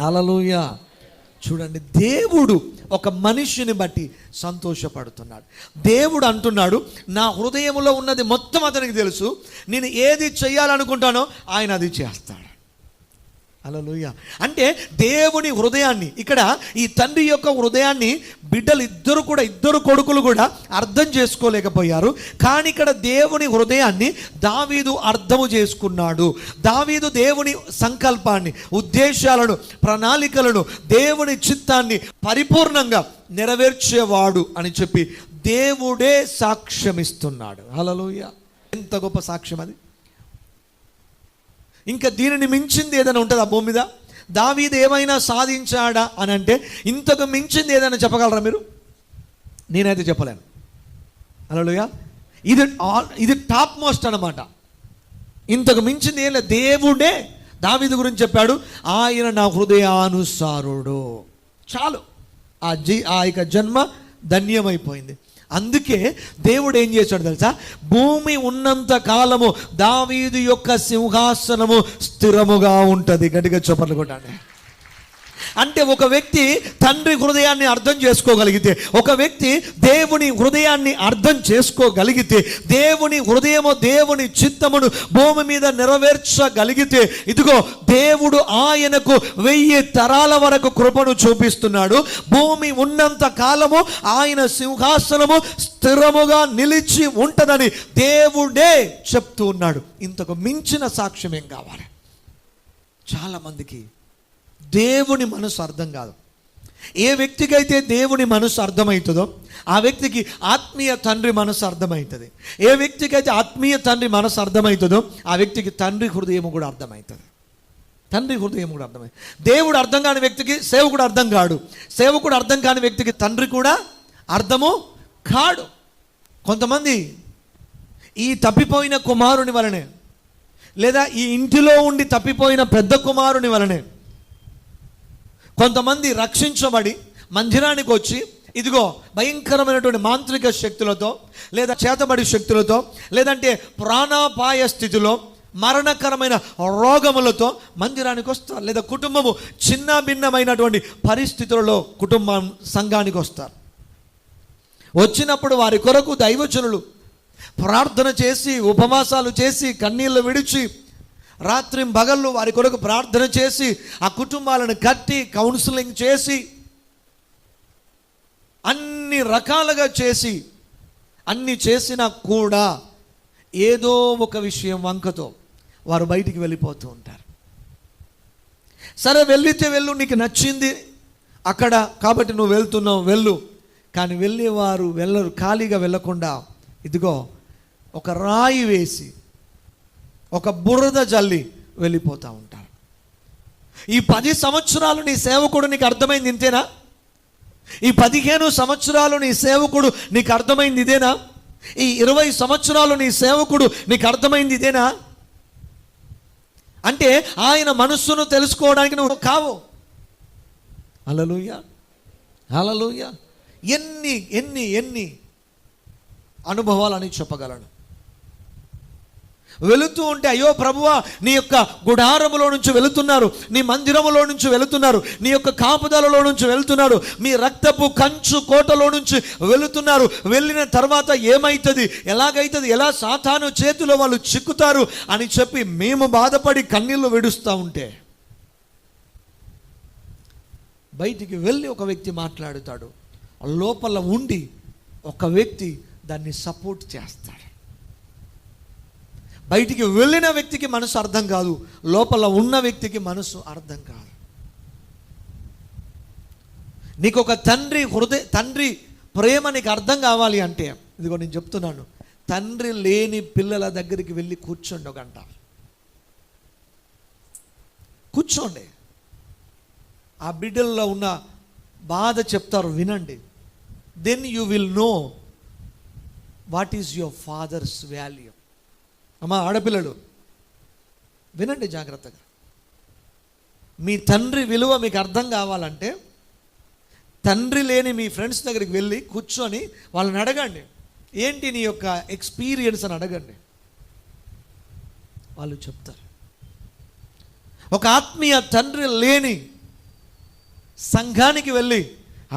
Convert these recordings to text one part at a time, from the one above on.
హల్లెలూయా. చూడండి, దేవుడు ఒక మనిషిని బట్టి సంతోషపడుతున్నాడు. దేవుడు అంటున్నాడు, నా హృదయంలో ఉన్నది మొత్తం అతనికి తెలుసు, నేను ఏది చేయాలనుకుంటానో ఆయన అది చేస్తాడు. హల్లెలూయా. అంటే దేవుని హృదయాన్ని, ఇక్కడ ఈ తండ్రి యొక్క హృదయాన్ని బిడ్డలు ఇద్దరు కొడుకులు కూడా అర్థం చేసుకోలేకపోయారు. కానీ ఇక్కడ దేవుని హృదయాన్ని దావీదు అర్థము చేసుకున్నాడు. దావీదు దేవుని సంకల్పాన్ని, ఉద్దేశాలను, ప్రణాళికలను, దేవుని చిత్తాన్ని పరిపూర్ణంగా నెరవేర్చేవాడు అని చెప్పి దేవుడే సాక్ష్యమిస్తున్నాడు. హల్లెలూయా. ఎంత గొప్ప సాక్ష్యం అది! ఇంకా దీనిని మించింది ఏదైనా ఉంటుందా భూమి మీద? దావీదు ఏమైనా సాధించాడా అని అంటే ఇంతకు మించింది ఏదైనా చెప్పగలరా మీరు? నేనైతే చెప్పలేను. హల్లెలూయా. ఇది టాప్ మోస్ట్ అన్నమాట. ఇంతకు మించింది ఏం లేదు. దేవుడే దావీదు గురించి చెప్పాడు, ఆయన నా హృదయానుసారుడు. చాలు, ఆ యొక్క జన్మ ధన్యమైపోయింది. అందుకే దేవుడు ఏం చేశాడు తెలుసా? భూమి ఉన్నంత కాలము దావీదు యొక్క సింహాసనము స్థిరముగా ఉంటుంది. గట్టిగా చప్పట్లు కొట్టండి. అంటే ఒక వ్యక్తి తండ్రి హృదయాన్ని అర్థం చేసుకోగలిగితే, ఒక వ్యక్తి దేవుని హృదయాన్ని అర్థం చేసుకోగలిగితే, దేవుని హృదయము, దేవుని చిత్తమును భూమి మీద నెరవేర్చగలిగితే, ఇదిగో దేవుడు ఆయనకు 1000 తరాల వరకు కృపను చూపిస్తున్నాడు. భూమి ఉన్నంత కాలము ఆయన సింహాసనము స్థిరముగా నిలిచి ఉంటుందని దేవుడే చెప్తూ ఉన్నాడు. ఇంతకు మించిన సాక్ష్యం ఏం కావాలి? చాలామందికి దేవుని మనసు అర్థం కాదు. ఏ వ్యక్తికి అయితే దేవుని మనసు అర్థమవుతుందో ఆ వ్యక్తికి ఆత్మీయ తండ్రి మనసు అర్థమవుతుంది. ఏ వ్యక్తికి అయితే ఆత్మీయ తండ్రి మనసు అర్థమవుతుందో ఆ వ్యక్తికి తండ్రి హృదయం కూడా అర్థమవుతుంది. తండ్రి హృదయం కూడా అర్థమవుతుంది. దేవుడు అర్థం కాని వ్యక్తికి సేవకుడు అర్థం కాడు. సేవకుడు అర్థం కాని వ్యక్తికి తండ్రి కూడా అర్థము కాడు. కొంతమంది ఈ తప్పిపోయిన కుమారుని వలనే, లేదా ఈ ఇంటిలో ఉండి తప్పిపోయిన పెద్ద కుమారుని వలనే కొంతమంది రక్షించబడి మందిరానికి వచ్చి, ఇదిగో భయంకరమైనటువంటి మాంత్రిక శక్తులతో, లేదా చేతబడి శక్తులతో, లేదంటే ప్రాణాపాయ స్థితిలో, మరణకరమైన రోగములతో మందిరానికి వస్తారు. లేదా కుటుంబము చిన్న భిన్నమైనటువంటి పరిస్థితులలో కుటుంబం సంఘానికి వస్తారు. వచ్చినప్పుడు వారి కొరకు దైవజనులు ప్రార్థన చేసి, ఉపవాసాలు చేసి, కన్నీళ్లు విడిచి, రాత్రి పగళ్ళు వారి కొరకు ప్రార్థన చేసి, ఆ కుటుంబాలను కట్టి, కౌన్సిలింగ్ చేసి, అన్ని రకాలుగా చేసి, అన్ని చేసినా కూడా ఏదో ఒక విషయం వంకతో వారు బయటికి వెళ్ళిపోతూ ఉంటారు. సరే, వెళ్ళితే వెళ్ళు, నీకు నచ్చింది అక్కడ కాబట్టి నువ్వు వెళ్తున్నావు, వెళ్ళు. కానీ వెళ్ళేవారు వెళ్ళరు. ఖాళీగా వెళ్ళకుండా ఇదిగో ఒక రాయి వేసి, ఒక బురద జల్లి వెళ్ళిపోతూ ఉంటారు. ఈ 10 సంవత్సరాలు నీ సేవకుడు నీకు అర్థమైంది ఇంతేనా? ఈ 15 సంవత్సరాలు నీ సేవకుడు నీకు అర్థమైంది ఇదేనా? ఈ 20 సంవత్సరాలు నీ సేవకుడు నీకు అర్థమైంది ఇదేనా? అంటే ఆయన మనస్సును తెలుసుకోవడానికి నువ్వు కావు. హల్లెలూయా, హల్లెలూయా. ఎన్ని ఎన్ని ఎన్ని అనుభవాలని చెప్పగలను. వెళుతూ ఉంటే, అయ్యో ప్రభువా, నీ యొక్క గుడారములో నుంచి వెళుతున్నారు, నీ మందిరములో నుంచి వెళుతున్నారు, నీ యొక్క కాపుదలలో నుంచి వెళుతున్నారు, మీ రక్తపు కంచు కోటలో నుంచి వెళుతున్నారు. వెళ్ళిన తర్వాత ఏమవుతుంది, ఎలాగైతుంది, ఎలా సాతాను చేతిలో వాళ్ళు చిక్కుతారు అని చెప్పి మేము బాధపడి కన్నీళ్లు విడుస్తూ ఉంటే, బయటికి వెళ్ళి ఒక వ్యక్తి మాట్లాడుతాడు. లోపల ఉండి ఒక వ్యక్తి దాన్ని సపోర్ట్ చేస్తాడు. బయటికి వెళ్ళిన వ్యక్తికి మనసు అర్థం కాదు, లోపల ఉన్న వ్యక్తికి మనసు అర్థం కాదు. నీకు ఒక తండ్రి ప్రేమ నీకు అర్థం కావాలి అంటే, ఇదిగో నేను చెప్తున్నాను, తండ్రి లేని పిల్లల దగ్గరికి వెళ్ళి కూర్చోండి, 1 గంట కూర్చోండి. ఆ బిడ్డల్లో ఉన్న బాధ చెప్తారు, వినండి. Then you will know what is your father's value. అమ్మా, ఆడపిల్లలు వినండి జాగ్రత్తగా. మీ తండ్రి విలువ మీకు అర్థం కావాలంటే, తండ్రి లేని మీ ఫ్రెండ్స్ దగ్గరికి వెళ్ళి కూర్చొని వాళ్ళని అడగండి, ఏంటి నీ యొక్క ఎక్స్పీరియన్స్ అని అడగండి. వాళ్ళు చెప్తారు. ఒక ఆత్మీయ తండ్రి లేని సంఘానికి వెళ్ళి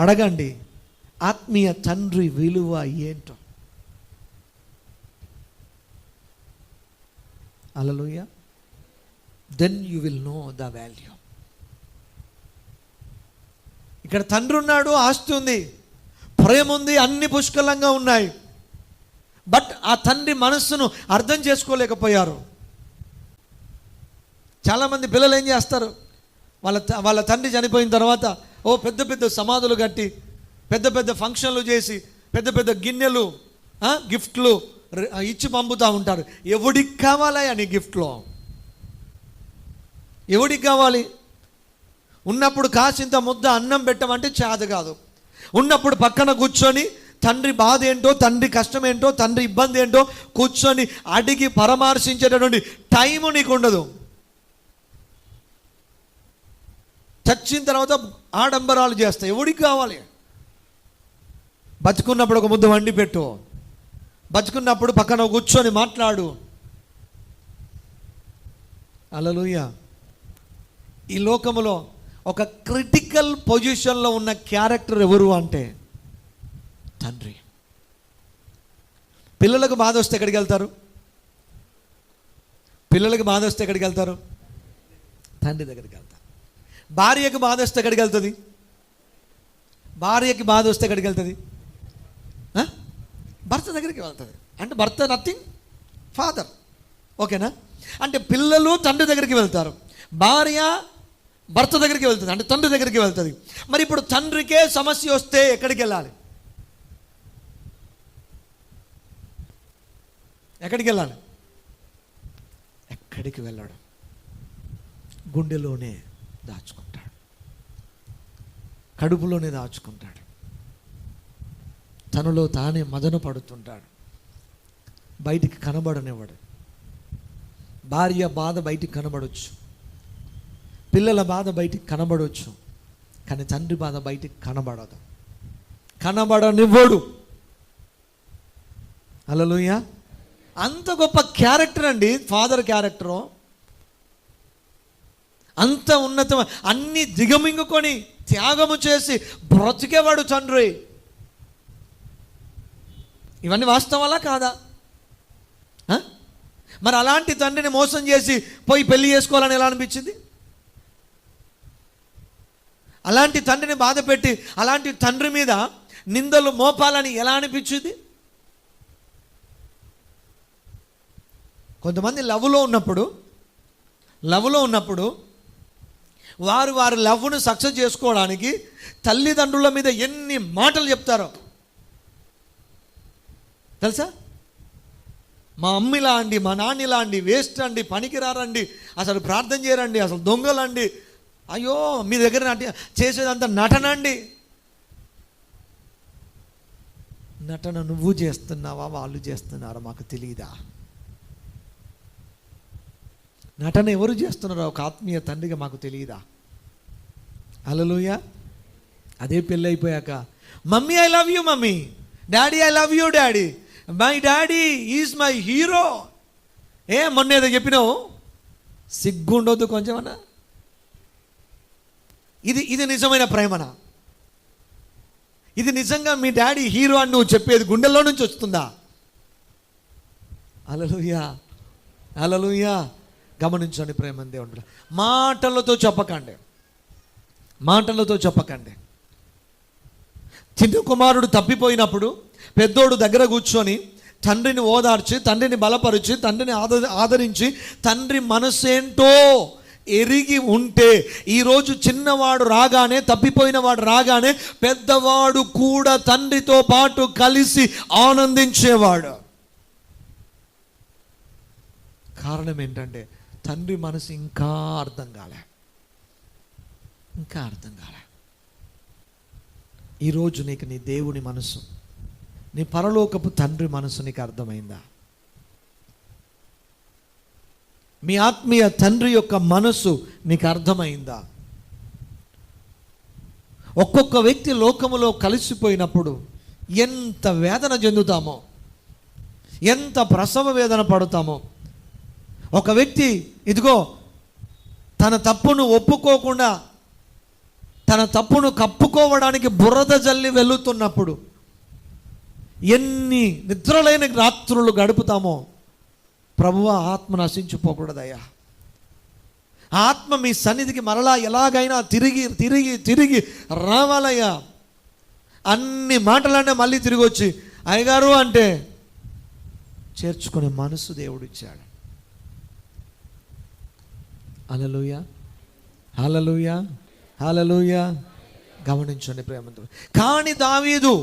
అడగండి, ఆత్మీయ తండ్రి విలువ ఏంటో. Hallelujah. Then you will know the value. ఇక్కడ తండ్రి ఉన్నాడు, ఆస్తి ఉంది, ప్రేమ ఉంది, అన్ని పుష్కలంగా ఉన్నాయి. బట్ ఆ తండ్రి మనస్సును అర్థం చేసుకోలేకపోయారు. చాలామంది పిల్లలు ఏం చేస్తారు, వాళ్ళ తండ్రి చనిపోయిన తర్వాత పెద్ద పెద్ద సమాధులు కట్టి, పెద్ద పెద్ద ఫంక్షన్లు చేసి, పెద్ద పెద్ద గిన్నెలు, గిఫ్ట్లు ఇచ్చి పంపుతూ ఉంటారు. ఎవడికి కావాలి అని గిఫ్ట్లో? ఎవడికి కావాలి? ఉన్నప్పుడు కాసింత ముద్ద అన్నం పెట్టమంటే చేత కాదు. ఉన్నప్పుడు పక్కన కూర్చొని తండ్రి బాధ ఏంటో, తండ్రి కష్టం ఏంటో, తండ్రి ఇబ్బంది ఏంటో కూర్చొని అడిగి పరామర్శించేటటువంటి టైము నీకు ఉండదు. చచ్చిన తర్వాత ఆడంబరాలు చేస్తాయి. ఎవడికి కావాలి? బతుకున్నప్పుడు ఒక ముద్ద వండి పెట్టు, బతుకున్నప్పుడు పక్కన కూర్చొని మాట్లాడు. హల్లెలూయా. ఈ లోకములో ఒక క్రిటికల్ పొజిషన్లో ఉన్న క్యారెక్టర్ ఎవరు అంటే తండ్రి. పిల్లలకు బాధ వస్తే ఎక్కడికి వెళ్తారు? పిల్లలకు బాధ వస్తే ఎక్కడికి వెళ్తారు? తండ్రి దగ్గరికి వెళ్తారు. భార్యకు బాధ వస్తే ఎక్కడికి వెళ్తుంది? భార్యకి బాధ వస్తే ఎక్కడికి వెళ్తుంది? భర్త దగ్గరికి వెళ్తుంది. అంటే భర్త నథింగ్, ఫాదర్. ఓకేనా? అంటే పిల్లలు తండ్రి దగ్గరికి వెళ్తారు, భార్య భర్త దగ్గరికి వెళ్తుంది, అంటే తండ్రి దగ్గరికి వెళ్తుంది. మరి ఇప్పుడు తండ్రికే సమస్య వస్తే ఎక్కడికి వెళ్ళాలి? ఎక్కడికి వెళ్ళాలి? ఎక్కడికి వెళ్ళడం? గుండెలోనే దాచుకుంటాడు, కడుపులోనే దాచుకుంటాడు, తనలో తానే మదన పడుతుంటాడు, బయటికి కనబడనివ్వడు. భార్య బాధ బయటికి కనబడవచ్చు, పిల్లల బాధ బయటికి కనబడవచ్చు, కానీ తండ్రి బాధ బయటికి కనబడదు, కనబడనివ్వడు. హల్లెలూయా. అంత గొప్ప క్యారెక్టర్ అండి ఫాదర్ క్యారెక్టరు. అంత ఉన్నత, అన్ని దిగమింగుకొని త్యాగము చేసి బ్రతికేవాడు తండ్రి. ఇవన్నీ వాస్తవాలా కాదా? మరి అలాంటి తండ్రిని మోసం చేసి పోయి పెళ్లి చేసుకోవాలని ఎలా అనిపించింది? అలాంటి తండ్రిని బాధ పెట్టి అలాంటి తండ్రి మీద నిందలు మోపాలని ఎలా అనిపించింది? కొంతమంది లవ్లో ఉన్నప్పుడు వారి లవ్ను సక్సెస్ చేసుకోవడానికి తల్లిదండ్రుల మీద ఎన్ని మాటలు చెప్తారో తెలుసా? మా అమ్మిలా అండి, మా నాన్నలా అండి, వేస్ట్ అండి, పనికిరారండి, అసలు ప్రార్థన చేయరండి, అసలు దొంగలండి, అయ్యో మీ దగ్గర చేసేదంతా నటన అండి. నటన నువ్వు చేస్తున్నావా, వాళ్ళు చేస్తున్నారా మాకు తెలియదా? నటన ఎవరు చేస్తున్నారో ఒక ఆత్మీయ తండ్రిగా మాకు తెలియదా? హల్లెలూయా. అదే పెళ్ళి అయిపోయాక mummy I love you mummy, daddy I love you daddy, my daddy is my hero. మొన్న ఏదో చెప్పినావు, సిగ్గుండొద్దు కొంచెమన్నా? ఇది నిజమైన ప్రేమనా? ఇది నిజంగా మీ డాడీ హీరో అని నువ్వు చెప్పేది గుండెల్లో నుంచి వస్తుందా? హల్లెలూయా, హల్లెలూయా. గమనించండి ప్రేమ దేవుడు, మాటలతో చెప్పకండి. చిన్న కుమారుడు తప్పిపోయినప్పుడు పెద్దోడు దగ్గర కూర్చొని తండ్రిని ఓదార్చి, తండ్రిని బలపరిచి, తండ్రిని ఆదరించి, తండ్రి మనసేంటో ఎరిగి ఉంటే ఈరోజు చిన్నవాడు రాగానే, తప్పిపోయిన వాడు రాగానే పెద్దవాడు కూడా తండ్రితో పాటు కలిసి ఆనందించేవాడు. కారణం ఏంటంటే తండ్రి మనసు ఇంకా అర్థం కాలే. ఈరోజు నీకు నీ దేవుని మనసు, నీ పరలోకపు తండ్రి మనసు నీకు అర్థమైందా? మీ ఆత్మీయ తండ్రి యొక్క మనసు నీకు అర్థమైందా? ఒక్కొక్క వ్యక్తి లోకములో కలిసిపోయినప్పుడు ఎంత వేదన చెందుతామో, ఎంత ప్రసవ వేదన పడుతామో. ఒక వ్యక్తి ఇదిగో తన తప్పును ఒప్పుకోకుండా తన తప్పును కప్పుకోవడానికి బురద జల్లి వెళుతున్నప్పుడు ఎన్ని నిద్రలేని రాత్రులు గడుపుతామో, ప్రభువా ఆత్మ నశించిపోకూడదయ్యా, ఆత్మ మీ సన్నిధికి మరలా ఎలాగైనా తిరిగి తిరిగి తిరిగి రావాలయ్యా. అన్ని మాటలనే మళ్ళీ తిరిగి వచ్చి అయ్యగారు అంటే చేర్చుకునే మనసు దేవుడిచ్చాడు. హల్లెలూయా, హల్లెలూయా, హల్లెలూయా. గమనించండి ప్రేమంతో. కానీ దావీదు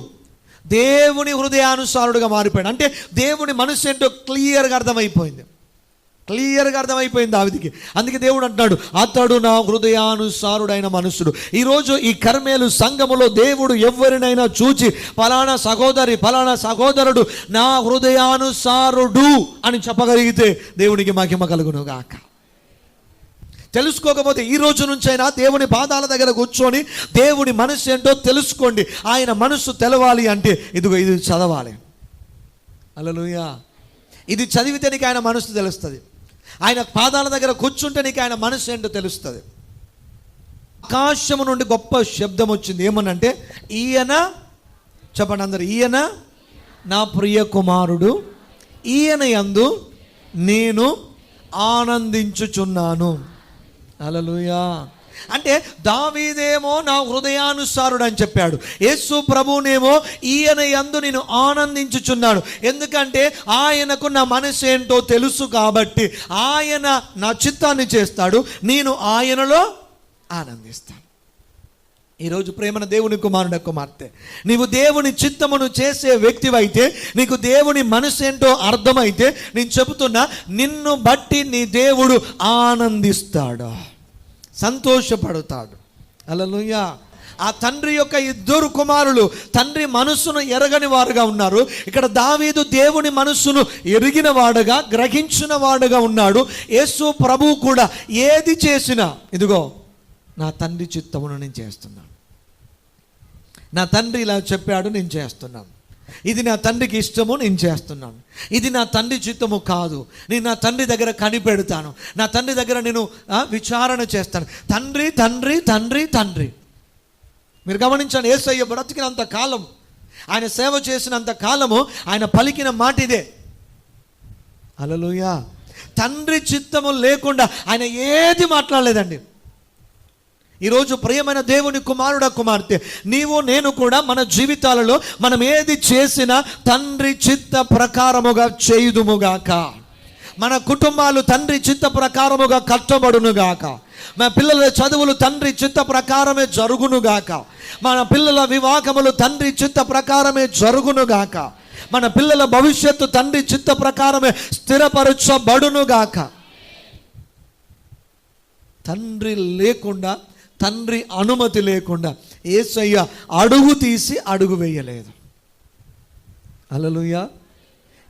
దేవుని హృదయానుసారుడుగా మారిపోయాడు. అంటే దేవుని మనసు ఏంటో క్లియర్గా అర్థమైపోయింది దావీదుకి. అందుకే దేవుడు అంటున్నాడు, అతడు నా హృదయానుసారుడైన మనుషుడు. ఈరోజు ఈ కర్మేలు సంఘములో దేవుడు ఎవరినైనా చూచి ఫలానా సహోదరి ఫలానా సహోదరుడు నా హృదయానుసారుడు అని చెప్పగలిగితే దేవునికి మహిమ కలుగును గాక. తెలుసుకోకపోతే ఈ రోజు నుంచైనా దేవుని పాదాల దగ్గర కూర్చొని దేవుని మనసు ఏంటో తెలుసుకోండి. ఆయన మనసు తెలవాలి అంటే ఇదిగో ఇది చదవాలి. హల్లెలూయా. ఇది చదివితే నీకు ఆయన మనసు తెలుస్తుంది. ఆయన పాదాల దగ్గర కూర్చుంటే నీకు ఆయన మనసు ఏంటో తెలుస్తుంది. ఆకాశము నుండి గొప్ప శబ్దం వచ్చింది. ఏమనంటే, ఈయన, చెప్పండి అందరు, ఈయన నా ప్రియ కుమారుడు, ఈయన యందు నేను ఆనందించుచున్నాను. హల్లెలూయా. అంటే దావీదేమో నా హృదయానుసారుడు అని చెప్పాడు. యేసు ప్రభునేమో ఈయన యందు నేను ఆనందించుచున్నాను. ఎందుకంటే ఆయనకు నా మనసు ఏంటో తెలుసు కాబట్టి ఆయన నా చిత్తాన్ని చేస్తాడు, నేను ఆయనలో ఆనందిస్తాను. ఈరోజు ప్రేమన దేవుని కుమారుడు కుమార్తె, నీవు దేవుని చిత్తమును చేసే వ్యక్తివైతే, నీకు దేవుని మనసు ఏంటో అర్థమైతే, నేను చెబుతున్నా, నిన్ను బట్టి నీ దేవుడు ఆనందిస్తాడు, సంతోషపడతాడు. హల్లెలూయా. ఆ తండ్రి యొక్క ఇద్దరు కుమారులు తండ్రి మనస్సును ఎరగని వారుగా ఉన్నారు. ఇక్కడ దావీదు దేవుని మనస్సును ఎరిగిన వాడుగా, గ్రహించిన వాడుగా ఉన్నాడు. యేసు ప్రభువు కూడా ఏది చేసినా ఇదిగో నా తండ్రి చిత్తమును నేను చేస్తున్నాను, నా తండ్రి ఇలా చెప్పాడు నేను చేస్తున్నాను, ఇది నా తండ్రికి ఇష్టము నేను చేస్తున్నాను, ఇది నా తండ్రి చిత్తము కాదు, నేను నా తండ్రి దగ్గర కనిపెడతాను, నా తండ్రి దగ్గర నేను విచారణ చేస్తాను. తండ్రి తండ్రి తండ్రి తండ్రి. మీరు గమనించండి, యేసయ్య బ్రతికినంత కాలం, ఆయన సేవ చేసినంత కాలము ఆయన పలికిన మాట ఇదే. హల్లెలూయా. తండ్రి చిత్తము లేకుండా ఆయన ఏది మాట్లాడలేదండి. ఈరోజు ప్రియమైన దేవుని కుమారుడా కుమార్తె, నీవు నేను కూడా మన జీవితాలలో మనం ఏది చేసినా తండ్రి చిత్త ప్రకారముగా చేయుదుముగాక. మన కుటుంబాలు తండ్రి చిత్త ప్రకారముగా కట్టబడునుగాక. మన పిల్లల చదువులు తండ్రి చిత్త ప్రకారమే జరుగునుగాక. మన పిల్లల వివాహములు తండ్రి చిత్త ప్రకారమే జరుగునుగాక. మన పిల్లల భవిష్యత్తు తండ్రి చిత్త ప్రకారమే స్థిరపరచబడునుగాక. తండ్రి లేకుండా, తండ్రి అనుమతి లేకుండా యేసయ్య అడుగు తీసి అడుగు వేయలేదు. హల్లెలూయా.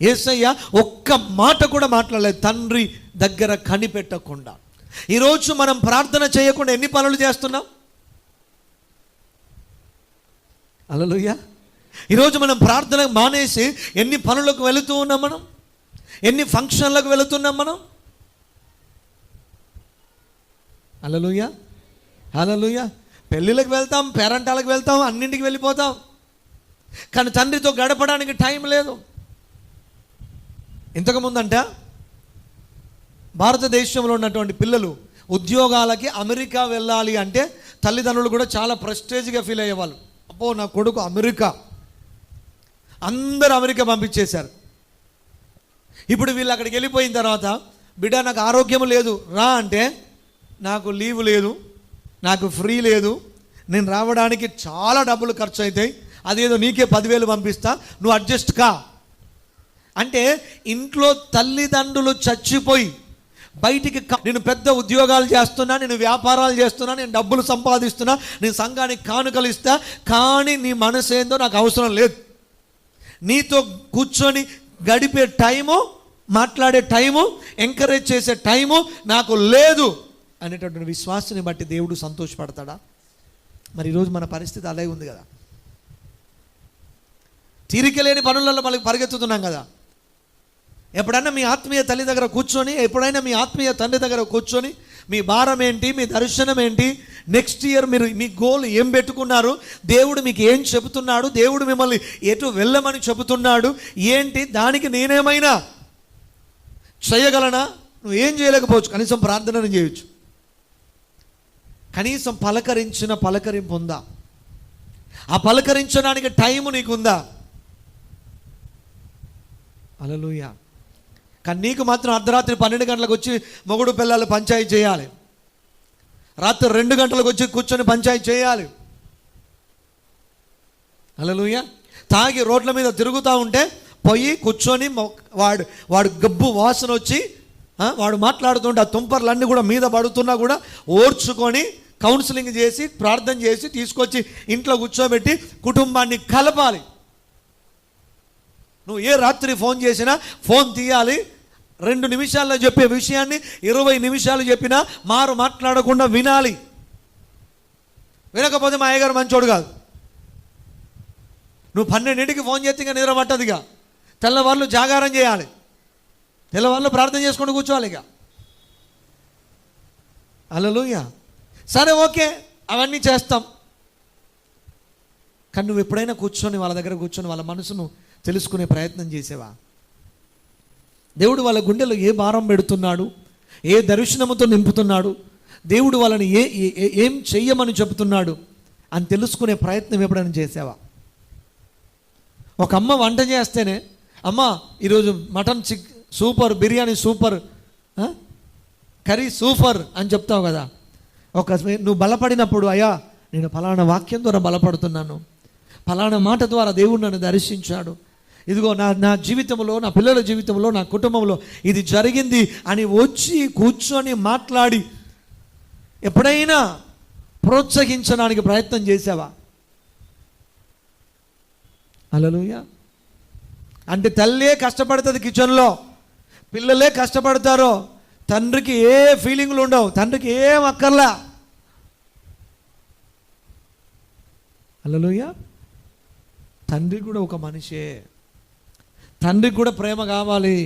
యేసయ్య ఒక్క మాట కూడా మాట్లాడలేదు తండ్రి దగ్గర కనిపెట్టకుండా. ఈరోజు మనం ప్రార్థన చేయకుండా ఎన్ని పనులు చేస్తున్నాం? హల్లెలూయా. ఈరోజు మనం ప్రార్థన మానేసి ఎన్ని పనులకు వెళుతూ ఉన్నాం మనం, ఎన్ని ఫంక్షన్లకు వెళుతున్నాం మనం. హల్లెలూయా, హల్లెలూయా. పెళ్ళిళ్ళకి వెళ్తాం, పేరంటాలకు వెళ్తాం, అన్నింటికి వెళ్ళిపోతాం, కానీ తండ్రితో గడపడానికి టైం లేదు. ఇంతకుముందంట భారతదేశంలో ఉన్నటువంటి పిల్లలు ఉద్యోగాలకి అమెరికా వెళ్ళాలి అంటే తల్లిదండ్రులు కూడా చాలా ప్రెస్టేజ్గా ఫీల్ అయ్యేవాళ్ళు. అబ్బో నా కొడుకు అమెరికా, అందరూ అమెరికా పంపించేశారు. ఇప్పుడు వీళ్ళు అక్కడికి వెళ్ళిపోయిన తర్వాత, బిడ్డ నాకు ఆరోగ్యం లేదు రా అంటే, నాకు లీవ్ లేదు, నాకు ఫ్రీ లేదు, నేను రావడానికి చాలా డబ్బులు ఖర్చు అవుతాయి, అదేదో నీకే 10,000 పంపిస్తా, నువ్వు అడ్జస్ట్ కా అంటే, ఇంట్లో తల్లిదండ్రులు చచ్చిపోయి బయటికి నేను పెద్ద ఉద్యోగాలు చేస్తున్నా, నేను వ్యాపారాలు చేస్తున్నా, నేను డబ్బులు సంపాదిస్తున్నా, నేను సంఘానికి కానుకలు ఇస్తా, కానీ నీ మనసు ఏందో నాకు అవసరం లేదు, నీతో కూర్చొని గడిపే టైము, మాట్లాడే టైము, ఎంకరేజ్ చేసే టైము నాకు లేదు అనేటటువంటి విశ్వాసాన్ని బట్టి దేవుడు సంతోషపడతాడా? మరి ఈరోజు మన పరిస్థితి అలాగే ఉంది కదా. తీరిక లేని పనులలో మనకి పరిగెత్తుతున్నాం కదా. ఎప్పుడైనా మీ ఆత్మీయ తల్లి దగ్గర కూర్చొని, ఎప్పుడైనా మీ ఆత్మీయ తండ్రి దగ్గర కూర్చొని మీ భారం ఏంటి, మీ దర్శనం ఏంటి, నెక్స్ట్ ఇయర్ మీరు మీ గోల్ ఏం పెట్టుకున్నారు, దేవుడు మీకు ఏం చెబుతున్నాడు, దేవుడు మిమ్మల్ని ఎటు వెళ్ళమని చెబుతున్నాడు ఏంటి, దానికి నేనేమైనా చేయగలనా? నువ్వు ఏం చేయలేకపోవచ్చు, కనీసం ప్రార్థనను చేయొచ్చు. కనీసం పలకరింపు ఉందా? ఆ పలకరించడానికి టైము నీకుందా? హల్లెలూయా. కానీ నీకు మాత్రం అర్ధరాత్రి 12 గంటలకు వచ్చి మొగుడు పిల్లలు పంచాయతీ చేయాలి, రాత్రి 2 గంటలకు వచ్చి కూర్చొని పంచాయతీ చేయాలి. హల్లెలూయా. తాగి రోడ్ల మీద తిరుగుతూ ఉంటే పోయి కూర్చొని వాడు గబ్బు వాసన వచ్చి వాడు మాట్లాడుతుంటే ఆ తుంపర్లన్నీ కూడా మీద పడుతున్నా కూడా ఓర్చుకొని కౌన్సిలింగ్ చేసి ప్రార్థన చేసి తీసుకొచ్చి ఇంట్లో కూర్చోబెట్టి కుటుంబాన్ని కలపాలి. నువ్వు ఏ రాత్రి ఫోన్ చేసినా ఫోన్ తీయాలి. 2 నిమిషాల్లో చెప్పే విషయాన్ని 20 నిమిషాలు చెప్పినా మాట్లాడకుండా వినాలి. వినకపోతే మా అయ్యగారు మంచోడు కాదు. నువ్వు 12ంటికి ఫోన్ చేస్తే ఇంకా నిద్ర పట్టదుగా. తెల్లవాళ్ళు జాగారం చేయాలి, తెల్లవాళ్ళు ప్రార్థన చేసుకుంటూ కూర్చోవాలి ఇక. హల్లెలూయా. సరే ఓకే, అవన్నీ చేస్తాం. కానీ నువ్వు ఎప్పుడైనా కూర్చొని వాళ్ళ దగ్గర కూర్చొని వాళ్ళ మనసును తెలుసుకునే ప్రయత్నం చేసేవా? దేవుడు వాళ్ళ గుండెలో ఏ భారం పెడుతున్నాడు, ఏ దర్శనముతో నింపుతున్నాడు, దేవుడు వాళ్ళని ఏం చెయ్యమని చెబుతున్నాడు అని తెలుసుకునే ప్రయత్నం ఎప్పుడైనా చేసావా? ఒక అమ్మ వంట చేస్తేనే, అమ్మ ఈరోజు mutton super, biryani super, curry super అని చెప్తావు కదా. నువ్వు బలపడినప్పుడు, అయ్యా నేను ఫలానా వాక్యం ద్వారా బలపడుతున్నాను, ఫలానా మాట ద్వారా దేవుడు నన్ను దర్శించాడు, ఇదిగో నా జీవితంలో, నా పిల్లల జీవితంలో, నా కుటుంబంలో ఇది జరిగింది అని వచ్చి కూర్చొని మాట్లాడి ఎప్పుడైనా ప్రోత్సహించడానికి ప్రయత్నం చేసావా? హల్లెలూయా. అంటే తల్లే కష్టపడుతుంది కిచెన్లో, పిల్లలే కష్టపడతారో, తండ్రికి ఏ ఫీలింగ్లు ఉండవు, తండ్రికి ఏం అక్కర్లా. హల్లెలూయా. తండ్రి కూడా ఒక మనిషే, తండ్రికి కూడా ప్రేమ కావాలి,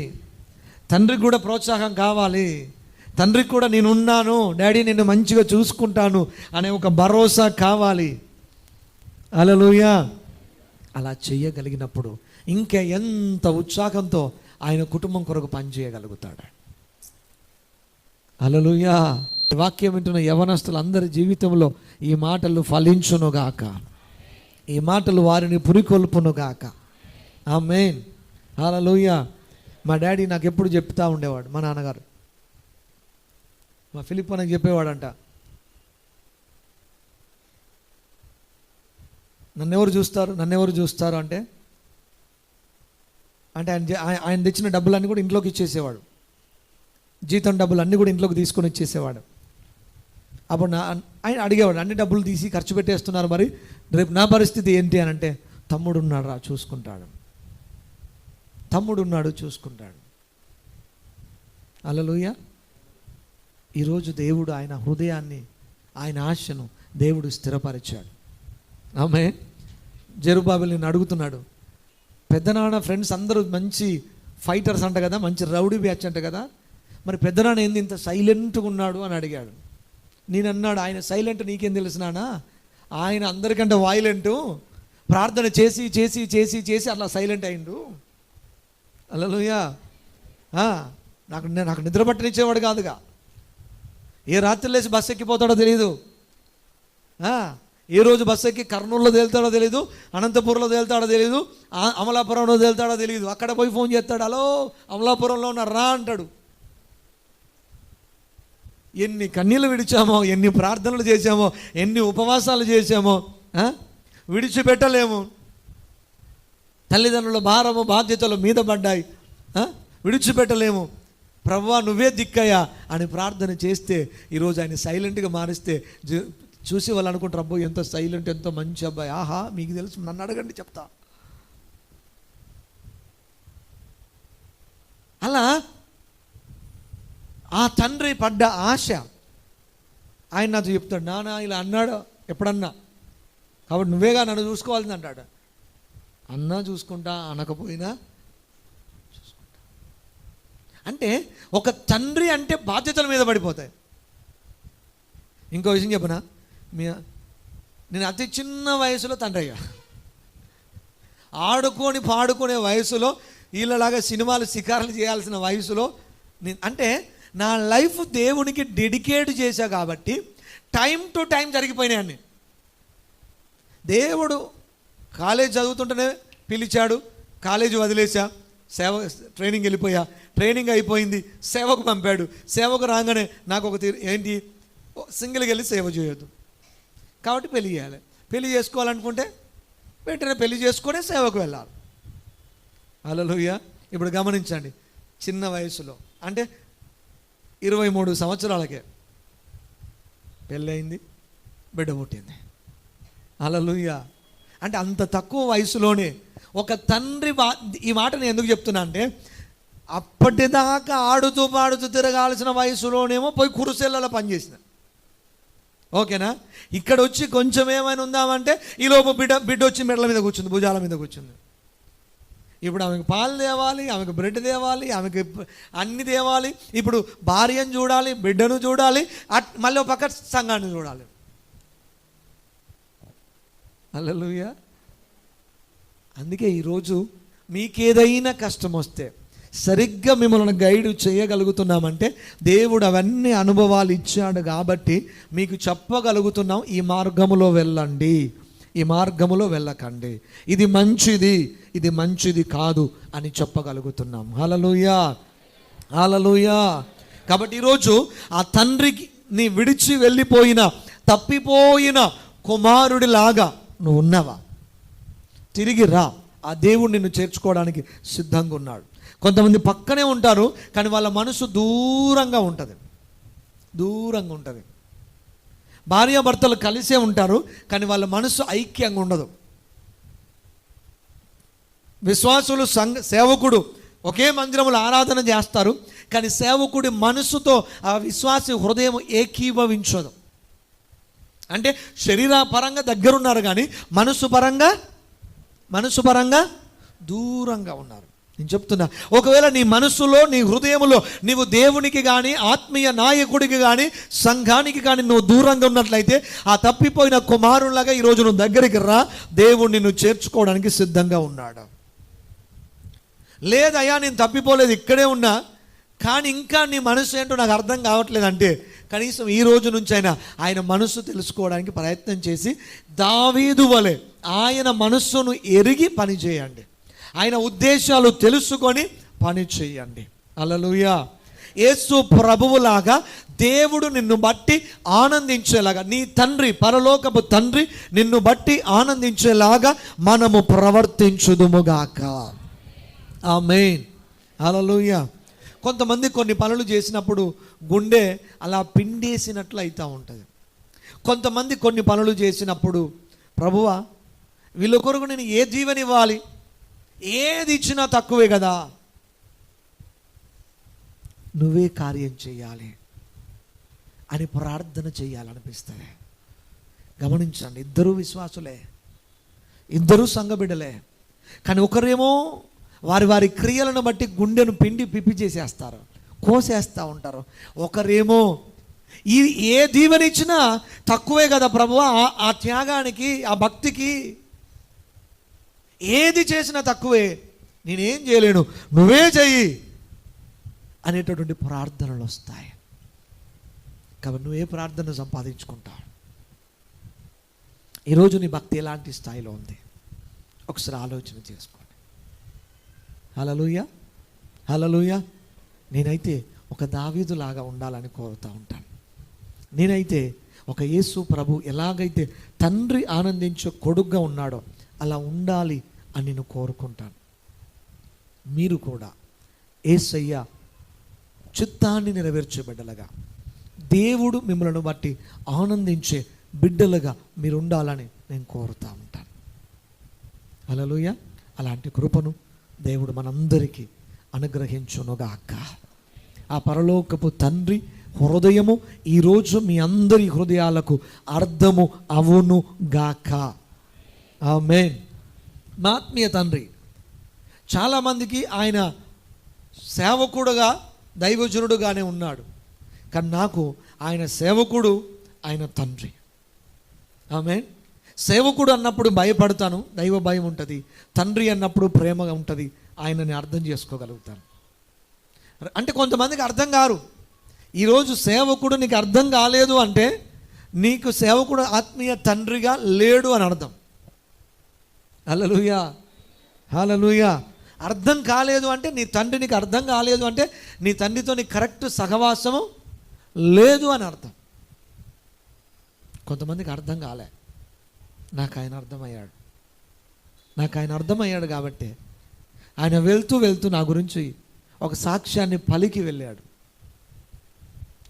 తండ్రికి కూడా ప్రోత్సాహం కావాలి, తండ్రికి కూడా నేనున్నాను డాడీ, నిన్ను మంచిగా చూసుకుంటాను అనే ఒక భరోసా కావాలి. హల్లెలూయా. అలా చేయగలిగినప్పుడు ఇంకా ఎంత ఉత్సాహంతో ఆయన కుటుంబం కొరకు పనిచేయగలుగుతాడు. హల్లెలూయా. వాక్యం వింటున్న యవనస్తులందరి జీవితంలో ఈ మాటలు ఫలించునుగాక, ఈ మాటలు వారిని పురికొల్పునుగాక. ఆమేన్. హల్లెలూయా. మా డాడీ నాకు ఎప్పుడు చెప్తా ఉండేవాడు, మా నాన్నగారు మా ఫిలిప్ నాకు చెప్పేవాడంట, నన్నెవరు చూస్తారు అంటే ఆయన తెచ్చిన డబ్బులన్నీ కూడా ఇంట్లోకి ఇచ్చేసేవాడు, జీతం డబ్బులు అన్నీ కూడా ఇంట్లోకి తీసుకొని ఇచ్చేసేవాడు. అప్పుడు ఆయన అడిగేవాడు, అన్ని డబ్బులు తీసి ఖర్చు పెట్టేస్తున్నారు, మరి రేపు నా పరిస్థితి ఏంటి అని అంటే, తమ్ముడున్నాడు రా చూసుకుంటాడు, చూసుకుంటాడు. హల్లెలూయా. ఈరోజు దేవుడు ఆయన హృదయాన్ని, ఆయన ఆశను దేవుడు స్థిరపరిచాడు. ఆమె జెరుబ్బాబెలుని అడుగుతున్నాడు, పెద్దనాన్న ఫ్రెండ్స్ అందరూ మంచి ఫైటర్స్ అంట కదా, మంచి రౌడీ బ్యాచ్ అంట కదా, మరి పెద్దనాన్న ఏంది ఇంత సైలెంట్గా ఉన్నాడు అని అడిగాడు. నేను అన్నాడు, ఆయన సైలెంట్ నీకేం తెలుసునానా, ఆయన అందరికంటే వాయిలెంటు, ప్రార్థన చేసి చేసి చేసి చేసి అట్లా సైలెంట్ అయిండు. హల్లెలూయా. నాకు నిద్ర పట్టనిచ్చేవాడు కాదుగా, ఏ రాత్రి లేచి బస్సు ఎక్కిపోతాడో తెలియదు, ఏ రోజు బస్సు ఎక్కి కర్నూలులో తేలుతాడో తెలియదు, అనంతపురంలో తేలుతాడో తెలియదు, అమలాపురంలో తేలుతాడో తెలియదు. అక్కడ పోయి ఫోన్ చేస్తాడు, హలో అమలాపురంలో ఉన్నారా అంటాడు. ఎన్ని కన్నీళ్ళు విడిచామో, ఎన్ని ప్రార్థనలు చేశామో, ఎన్ని ఉపవాసాలు చేశామో విడిచిపెట్టలేము. తల్లిదండ్రుల భారము బాధ్యతలు మీద పడ్డాయి, విడిచిపెట్టలేము. ప్రభువా నువ్వే దిక్కయ్యా అని ప్రార్థన చేస్తే ఈరోజు ఆయన సైలెంట్గా మారిస్తే చూసి వాళ్ళు అనుకుంటారు, అబ్బో ఎంతో సైలెంట్, ఎంతో మంచి అబ్బాయి, ఆహా మీకు తెలుసు, నన్ను అడగండి చెప్తా. అలా ఆ తండ్రి పడ్డ ఆశ ఆయన నాతో చెప్తాడు, నాన్న ఇలా అన్నాడు ఎప్పుడన్నా, కాబట్టి నువ్వేగా నన్ను చూసుకోవాలని అంటాడు. అన్నా చూసుకుంటా, అనకపోయినా చూసుకుంటా. అంటే ఒక తండ్రి అంటే బాధ్యతల మీద పడిపోతాయి. ఇంకో విషయం చెప్పనా, నేను అతి చిన్న వయసులో తండ్రి అయ్యా. ఆడుకొని పాడుకునే వయసులో, వీళ్ళలాగా సినిమాలు షికారులు చేయాల్సిన వయసులో అంటే నా లైఫ్ దేవునికి డెడికేట్ చేశా కాబట్టి టైం టు టైం జరిగిపోయినాయన్ని. దేవుడు కాలేజ్ చదువుతుంటేనే పిలిచాడు, కాలేజీ వదిలేసా, సేవ ట్రైనింగ్ వెళ్ళిపోయా, ట్రైనింగ్ అయిపోయింది, సేవకు పంపాడు, సేవకు రాగానే నాకు ఒక ఏంటి సింగిల్గా వెళ్ళి సేవ చేయొద్దు కాబట్టి పెళ్లి చేయాలి. పెళ్లి చేసుకోవాలనుకుంటే వెంటనే పెళ్లి చేసుకునే సేవకు వెళ్ళాలి. హల్లెలూయా. ఇప్పుడు గమనించండి, చిన్న వయసులో అంటే 23 సంవత్సరాలకే పెళ్ళయింది, బిడ్డ పుట్టింది. హల్లెలూయా. అంటే అంత తక్కువ వయసులోనే ఒక తండ్రి ఈ మాట నేను ఎందుకు చెప్తున్నా అంటే, అప్పటిదాకా ఆడుతూ పాడుతూ తిరగాల్సిన వయసులోనేమో పోయి కురుసెల్లలో పనిచేసిన. ఓకేనా? ఇక్కడ వచ్చి కొంచెం ఏమైనా ఉందామంటే ఈలోపు బిడ్డ వచ్చి మెడల మీద కూర్చుంది, భుజాల మీద కూర్చుంది. ఇప్పుడు ఆమెకు పాలు తేవాలి, ఆమెకు బ్రెడ్ తేవాలి, ఆమెకు అన్ని తేవాలి. ఇప్పుడు భార్యను చూడాలి, బిడ్డను చూడాలి, మళ్ళీ ఒక పక్క సంఘాన్ని చూడాలి. హల్లెలూయా. అందుకే ఈరోజు మీకేదైనా కష్టం వస్తే సరిగ్గా మిమ్మల్ని గైడ్ చేయగలుగుతున్నామంటే దేవుడు అవన్నీ అనుభవాలు ఇచ్చాడు కాబట్టి మీకు చెప్పగలుగుతున్నాం, ఈ మార్గములో వెళ్ళండి, ఈ మార్గములో వెళ్ళకండి, ఇది మంచిది, ఇది మంచిది కాదు అని చెప్పగలుగుతున్నాం. హల్లెలూయా, హల్లెలూయా. కాబట్టి ఈరోజు ఆ తండ్రిని విడిచి వెళ్ళిపోయిన తప్పిపోయిన కుమారుడిలాగా నువ్వు ఉన్నావా? తిరిగి రా, ఆ దేవుడు నిన్ను చేర్చుకోవడానికి సిద్ధంగా ఉన్నాడు. కొంతమంది పక్కనే ఉంటారు కానీ వాళ్ళ మనసు దూరంగా ఉంటుంది, దూరంగా ఉంటుంది. భార్యాభర్తలు కలిసే ఉంటారు కానీ వాళ్ళ మనసు ఐక్యంగా ఉండదు. విశ్వాసులు సేవకుడు ఒకే మందిరంలో ఆరాధన చేస్తారు కానీ సేవకుడి మనసుతో ఆ విశ్వాసి హృదయం ఏకీభవించదు. అంటే శరీరపరంగా దగ్గరున్నారు కానీ మనసు పరంగా దూరంగా ఉన్నారు. నేను చెప్తున్నా, ఒకవేళ నీ మనసులో నీ హృదయంలో నీవు దేవునికి కానీ ఆత్మీయ నాయకుడికి కానీ సంఘానికి కానీ నువ్వు దూరంగా ఉన్నట్లయితే ఆ తప్పిపోయిన కుమారులాగా ఈరోజు నువ్వు దగ్గరికి రా, దేవుడు నిన్ను చేర్చుకోవడానికి సిద్ధంగా ఉన్నాడు. లేదయ్యా నేను తప్పిపోలేదు, ఇక్కడే ఉన్నా కానీ ఇంకా నీ మనసు ఏంటో నాకు అర్థం కావట్లేదంటే కనీసం ఈ రోజు నుంచి అయినా ఆయన మనసు తెలుసుకోవడానికి ప్రయత్నం చేసి దావీదు వలె ఆయన మనస్సును ఎరిగి పని చేయండి, ఆయన ఉద్దేశాలు తెలుసుకొని పని చేయండి. హల్లెలూయా. యేసు ప్రభువులాగా దేవుడు నిన్ను బట్టి ఆనందించేలాగా, నీ తండ్రి పరలోకపు తండ్రి నిన్ను బట్టి ఆనందించేలాగా మనము ప్రవర్తించుదుముగాక. ఆమేన్. హల్లెలూయా. కొంతమంది కొన్ని పనులు చేసినప్పుడు గుండె అలా పిండేసినట్లు అవుతూ ఉంటుంది. కొంతమంది కొన్ని పనులు చేసినప్పుడు ప్రభువా వీళ్ళ కొరకు నేను ఏ జీవనివ్వాలి, ఏది ఇచ్చినా తక్కువే కదా, నువ్వే కార్యం చేయాలి అని ప్రార్థన చేయాలనిపిస్తుంది. గమనించండి, ఇద్దరూ విశ్వాసులే, ఇద్దరూ సంఘ బిడ్డలే, కానీ ఒకరేమో వారి వారి క్రియలను బట్టి గుండెను పిండి పిప్పి చేసేస్తారు, కోసేస్తూ ఉంటారు. ఒకరేమో ఏ దీవెనిచ్చినా తక్కువే కదా ప్రభువా, ఆ త్యాగానికి ఆ భక్తికి ఏది చేసినా తక్కువే, నేనేం చేయలేను నువ్వే చెయ్యి అనేటటువంటి ప్రార్థనలు వస్తాయి. కాబట్టి నువ్వే ప్రార్థన సంపాదించుకుంటావు. ఈరోజు నీ భక్తి ఎలాంటి స్థాయిలో ఉంది ఒకసారి ఆలోచన చేసుకోండి. హల్లెలూయా, హల్లెలూయా. నేనైతే ఒక దావీదులాగా ఉండాలని కోరుతూ ఉంటాను. నేనైతే ఒక యేసు ప్రభు ఎలాగైతే తండ్రి ఆనందించే కొడుగ్గా ఉన్నాడో అలా ఉండాలి అని నేను కోరుకుంటాను. మీరు కూడా యేసయ్య చిత్తాన్ని నెరవేర్చే బిడ్డలుగా, దేవుడు మిమ్మల్ని బట్టి ఆనందించే బిడ్డలుగా మీరు ఉండాలని నేను కోరుతూ ఉంటాను. హల్లెలూయా. అలాంటి కృపను దేవుడు మనందరికీ అనుగ్రహించునుగాక. ఆ పరలోకపు తండ్రి హృదయము ఈరోజు మీ అందరి హృదయాలకు అర్థము అవును గాక. ఆమేన్. మా ఆత్మీయ తండ్రి చాలామందికి ఆయన సేవకుడుగా దైవజనుడుగానే ఉన్నాడు, కానీ నాకు ఆయన సేవకుడు ఆయన తండ్రి. ఆమేన్. సేవకుడు అన్నప్పుడు భయపడతాను, దైవ భయం ఉంటుంది. తండ్రి అన్నప్పుడు ప్రేమగా ఉంటుంది, ఆయనని అర్థం చేసుకోగలుగుతాను. అంటే కొంతమందికి అర్థం కారు. ఈరోజు సేవకుడు నీకు అర్థం కాలేదు అంటే నీకు సేవకుడు ఆత్మీయ తండ్రిగా లేడు అని అర్థం. హల్లెలూయా, హల్లెలూయా. అర్థం కాలేదు అంటే నీ తండ్రి నీకు అర్థం కాలేదు అంటే నీ తండ్రితో నీకు కరెక్ట్ సహవాసము లేదు అని అర్థం. కొంతమందికి అర్థం కాలే, నాకు ఆయన అర్థమయ్యాడు. నాకు ఆయన అర్థమయ్యాడు కాబట్టి ఆయన వెళ్తూ వెళ్తూ నా గురించి ఒక సాక్ష్యాన్ని పలికి వెళ్ళాడు.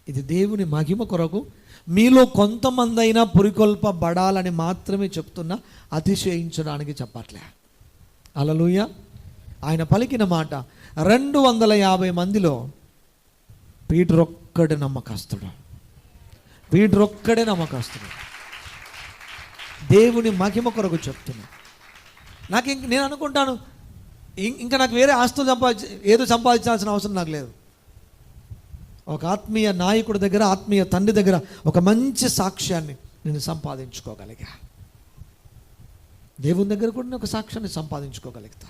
ఇది దేవుని మహిమ కొరకు మీలో కొంతమంది అయినా పురికొల్పబడాలని మాత్రమే చెప్తున్నా, అతిశయించడానికి చెప్పట్లే. హల్లెలూయా. ఆయన పలికిన మాట 250 మందిలో పీటరొక్కడే నమ్మకస్తుడు. పీటరొక్కడే నమ్మకస్తుడు. దేవుని మహిమ కొరకు చెప్తున్నా. నేను అనుకుంటాను ఇంకా నాకు వేరే ఆస్తులు ఏదో సంపాదించాల్సిన అవసరం నాకు లేదు. ఒక ఆత్మీయ నాయకుడి దగ్గర, ఆత్మీయ తండ్రి దగ్గర ఒక మంచి సాక్ష్యాన్ని నేను సంపాదించుకోగలిగా. దేవుని దగ్గర కూడా నేను ఒక సాక్ష్యాన్ని సంపాదించుకోగలుగుతా.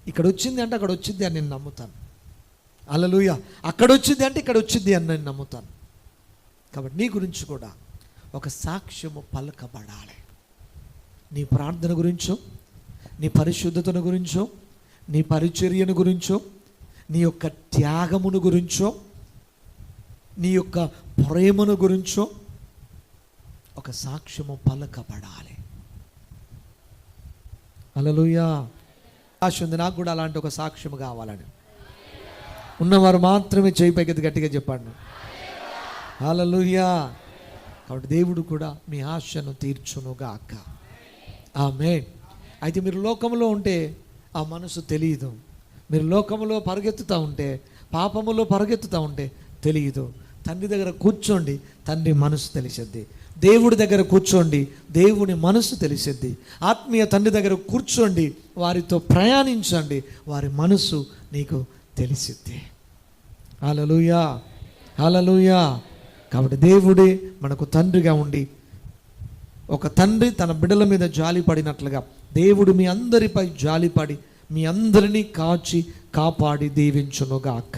ఇక్కడ వచ్చింది అంటే అక్కడ వచ్చింది అని నేను నమ్ముతాను. హల్లెలూయా. అక్కడ వచ్చింది అంటే ఇక్కడ వచ్చింది అని నేను నమ్ముతాను. కాబట్టి నీ గురించి కూడా ఒక సాక్ష్యము పలకబడాలి. నీ ప్రార్థన గురించో, నీ పరిశుద్ధతను గురించో, నీ పరిచర్యను గురించో, నీ యొక్క త్యాగమును గురించో, నీ యొక్క ప్రేమను గురించో ఒక సాక్ష్యము పలకబడాలి. హల్లెలూయా. ఆశ ఉంది నాకు కూడా అలాంటి ఒక సాక్ష్యము కావాలని. ఉన్నవారు మాత్రమే చేయి పైకి గట్టిగా చెప్పండి. హల్లెలూయా. కాబట్టి దేవుడు కూడా మీ ఆశను తీర్చునుగాక. ఆమేన్. అయితే మీరు లోకంలో ఉంటే ఆ మనసు తెలియదు. మీరు లోకంలో పరిగెత్తుతూ ఉంటే, పాపములో పరిగెత్తుతూ ఉంటే తెలియదు. తండ్రి దగ్గర కూర్చోండి, తండ్రి మనసు తెలిసిద్ది. దేవుడి దగ్గర కూర్చోండి, దేవుని మనసు తెలిసిద్ది. ఆత్మీయ తండ్రి దగ్గర కూర్చోండి, వారితో ప్రయాణించండి, వారి మనసు నీకు తెలిసిద్ది. హల్లెలూయా, హల్లెలూయా. కాబట్టి దేవుడే మనకు తండ్రిగా ఉండి, ఒక తండ్రి తన బిడ్డల మీద జాలి పడినట్లుగా దేవుడు మీ అందరిపై జాలిపడి మీ అందరినీ కాచి కాపాడి దీవించునుగాక.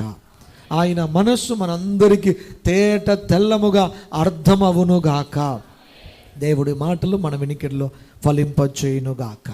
ఆయన మనస్సు మనందరికీ తేట తెల్లముగా అర్థమవునుగాక. దేవుడి మాటలు మన వినికిడిలో ఫలింపచేయునుగాక.